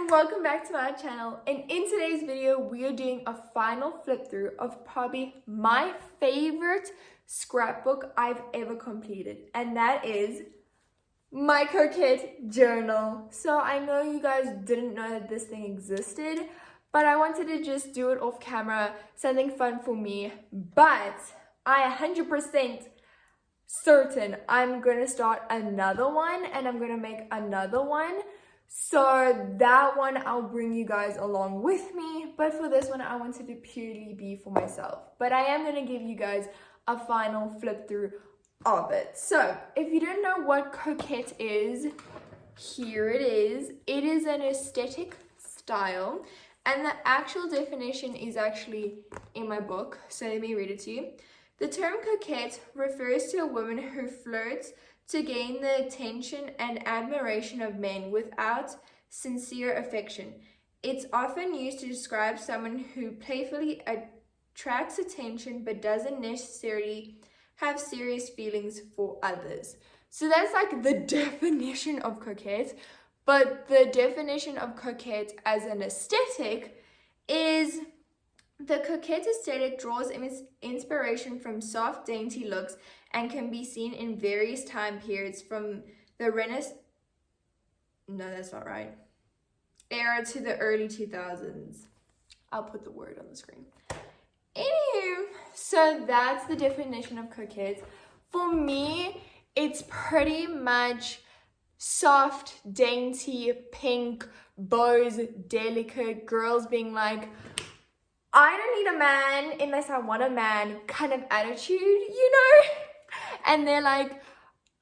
and welcome back to my channel. And in today's video we are doing a final flip through of probably my favorite scrapbook I've ever completed, and that is my coquette journal. So I know you guys didn't know that this thing existed, but I wanted to just do it off camera, something fun for me. But I 100% certain I'm gonna start another one, and I'm gonna make another one. So that one I'll bring you guys along with me, but for this one I wanted to purely be for myself. But I am gonna give you guys a final flip through of it. So if you don't know what coquette is, here it is. It is an aesthetic style, and the actual definition is actually in my book, so let me read it to you. The term coquette refers to a woman who flirts to gain the attention and admiration of men without sincere affection. It's often used to describe someone who playfully attracts attention but doesn't necessarily have serious feelings for others. So that's like the definition of coquette, but the definition of coquette as an aesthetic is the coquette aesthetic draws inspiration from soft, dainty looks and can be seen in various time periods from the era to the early 2000s. I'll put the word on the screen. Anywho, so that's the definition of coquette. For me, it's pretty much soft, dainty, pink, bows, delicate, girls being like, I don't need a man unless I want a man kind of attitude, you know? And they're like,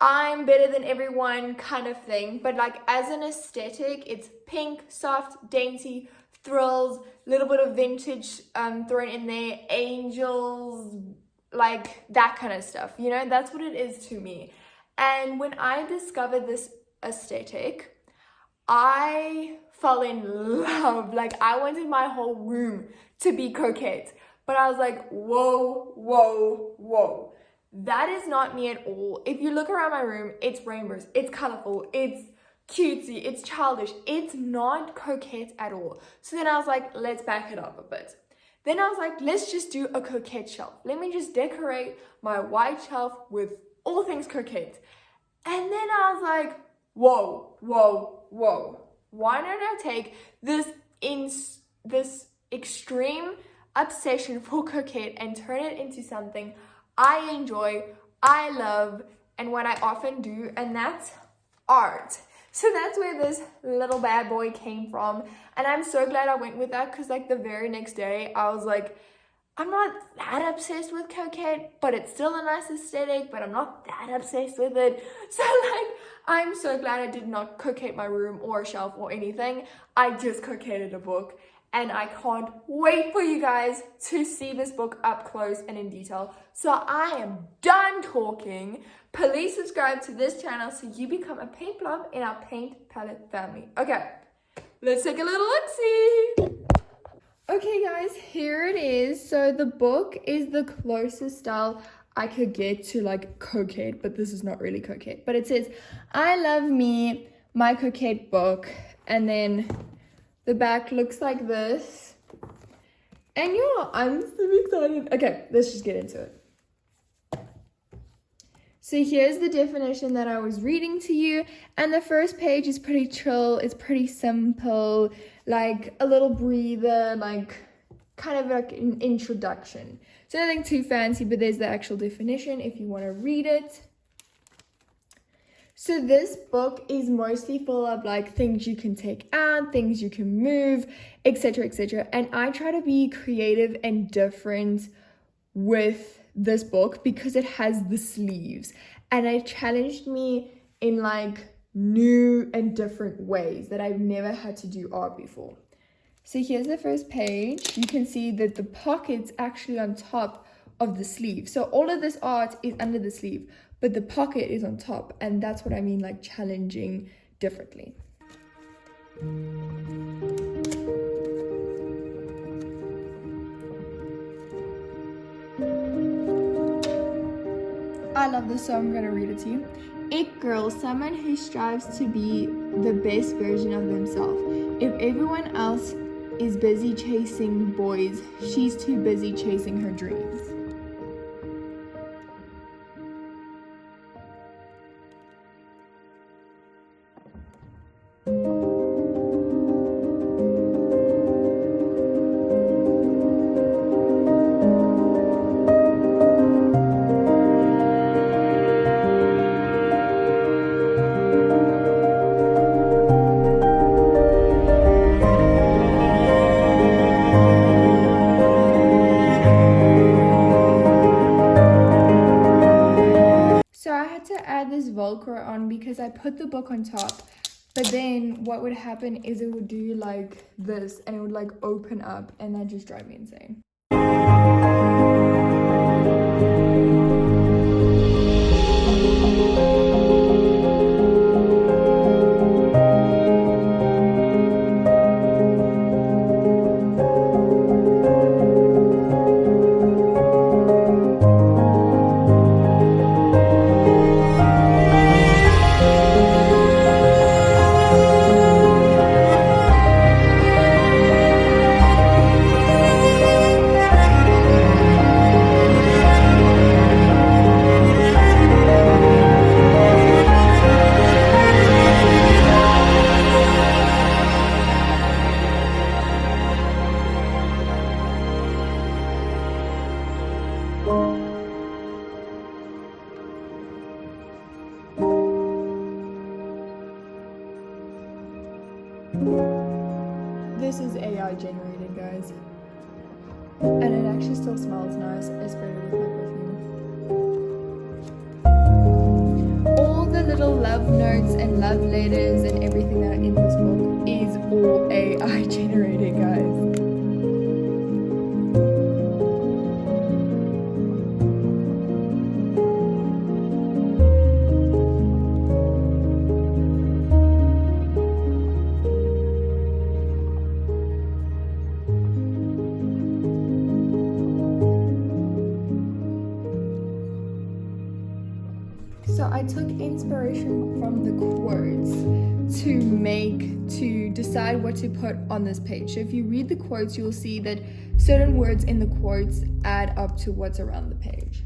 I'm better than everyone kind of thing. But like as an aesthetic, it's pink, soft, dainty, thrills, little bit of vintage thrown in there, angels, like that kind of stuff, you know? That's what it is to me. And when I discovered this aesthetic, I fell in love. Like I wanted my whole room to be coquette, but I was like, whoa, whoa, whoa. That is not me at all. If you look around my room, it's rainbows, it's colorful, it's cutesy, it's childish. It's not coquette at all. So then I was like, let's back it up a bit. Then I was like, let's just do a coquette shelf. Let me just decorate my white shelf with all things coquette. And then I was like, whoa, whoa, whoa. Why don't I take this extreme obsession for coquette and turn it into something I enjoy, I love, and what I often do, and that's art. So that's where this little bad boy came from, and I'm so glad I went with that, because like the very next day I was like, I'm not that obsessed with coquette, but it's still a nice aesthetic, but I'm not that obsessed with it. So like, I'm so glad I did not coquette my room or a shelf or anything. I just coquetted a book, and I can't wait for you guys to see this book up close and in detail. So I am done talking. Please subscribe to this channel so you become a paint blob in our paint palette family. Okay, let's take a little look-see. Okay guys, here it is. So the book is the closest style I could get to like coquette, but this is not really coquette. But it says, I love me, my coquette book. And then the back looks like this. And yeah, I'm so excited. Okay, let's just get into it. So here's the definition that I was reading to you. And the first page is pretty chill. It's pretty simple, like a little breather, like kind of like an introduction. So nothing too fancy, but there's the actual definition if you want to read it. So this book is mostly full of like things you can take out, things you can move, etc., etc. And I try to be creative and different with this book because it has the sleeves, and it challenged me in like new and different ways that I've never had to do art before. So here's the first page. You can see that the pocket's actually on top of the sleeve. So all of this art is under the sleeve, but the pocket is on top, and that's what I mean, like challenging differently. I love this, so I'm gonna read it to you. It girl, someone who strives to be the best version of themselves. If everyone else is busy chasing boys, she's too busy chasing her dreams. So I had to add this Velcro on because I put the book on top, but then what would happen is it would do like this and it would like open up, and that just drive me insane. This is AI generated, guys. And it actually still smells nice. I sprayed it with my perfume. All the little love notes and love letters and everything that are in this book is all AI generated, guys. So I took inspiration from the quotes to decide what to put on this page. So if you read the quotes, you'll see that certain words in the quotes add up to what's around the page.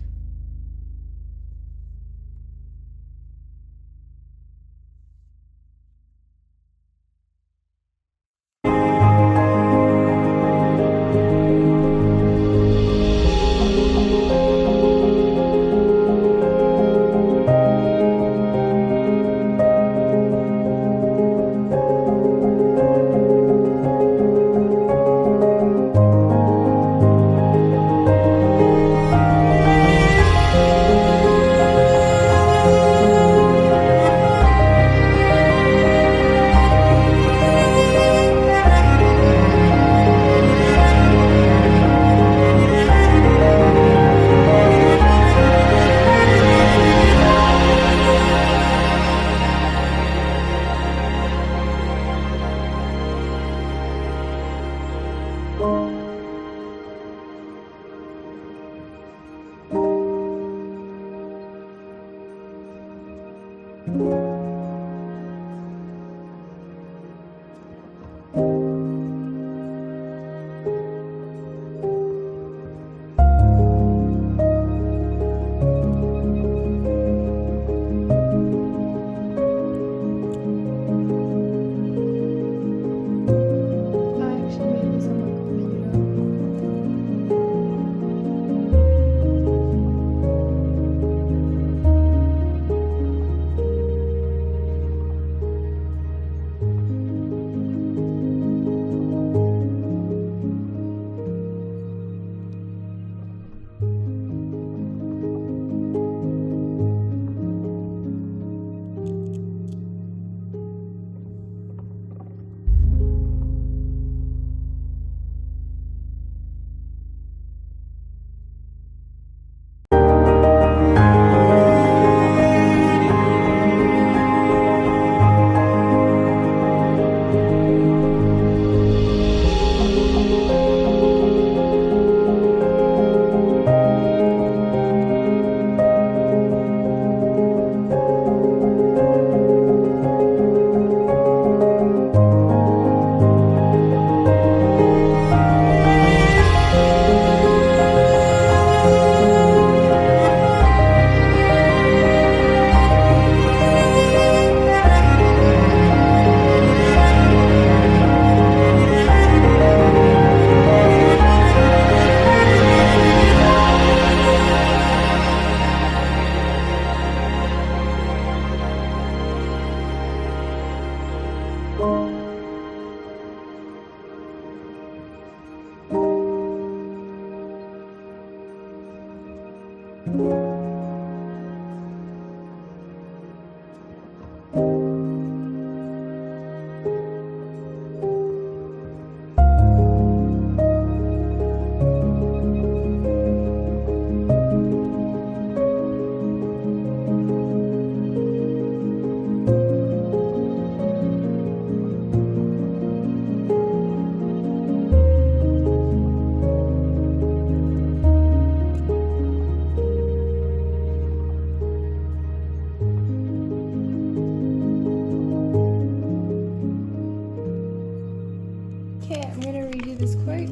Okay, I'm gonna read you this quote.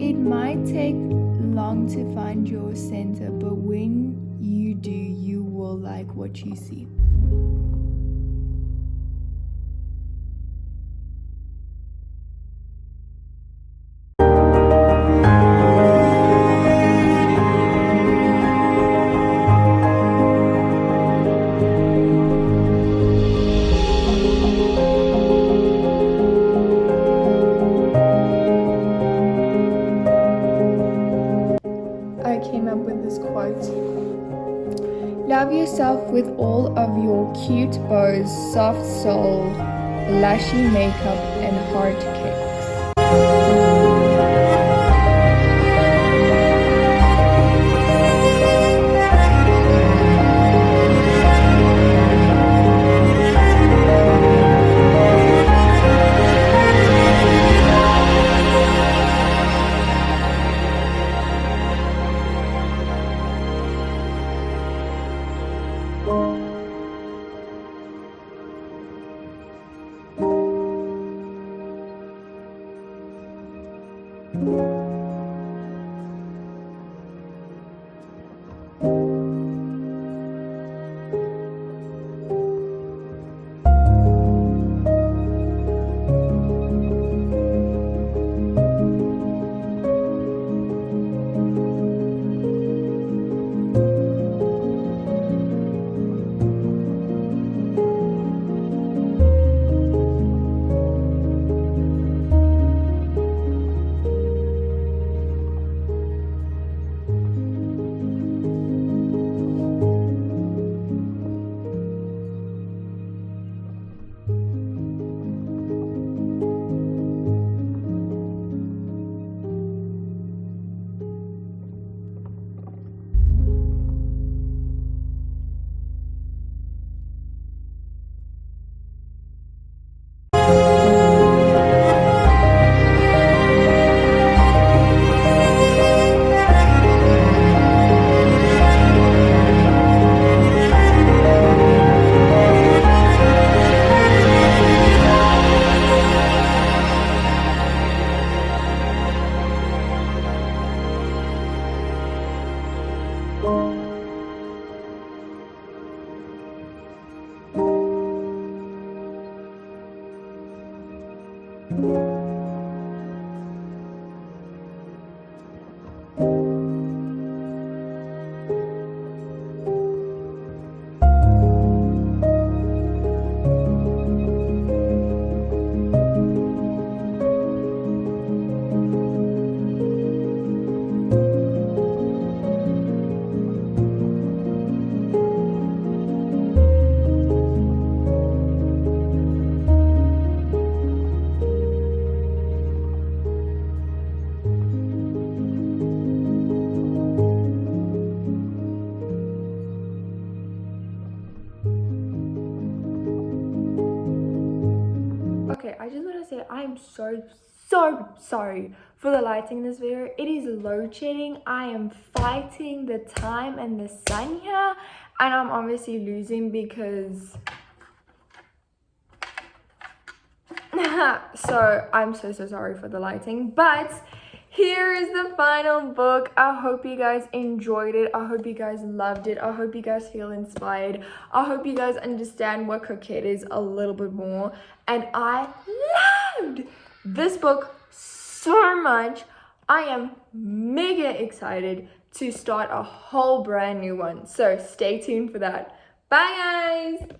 It might take long to find your center, but when you do, you will like what you see. I came up with this quote. Love yourself with all of your cute bows, soft soul, lashy makeup, and hard kicks. Okay, I just want to say I'm so sorry for the lighting in this video. It is load shedding. I am fighting the time and the sun here, and I'm obviously losing because so I'm so sorry for the lighting, but here is the final book. I hope you guys enjoyed it. I hope you guys loved it. I hope you guys feel inspired. I hope you guys understand what coquette is a little bit more. And I loved this book so much. I am mega excited to start a whole brand new one. So stay tuned for that. Bye guys.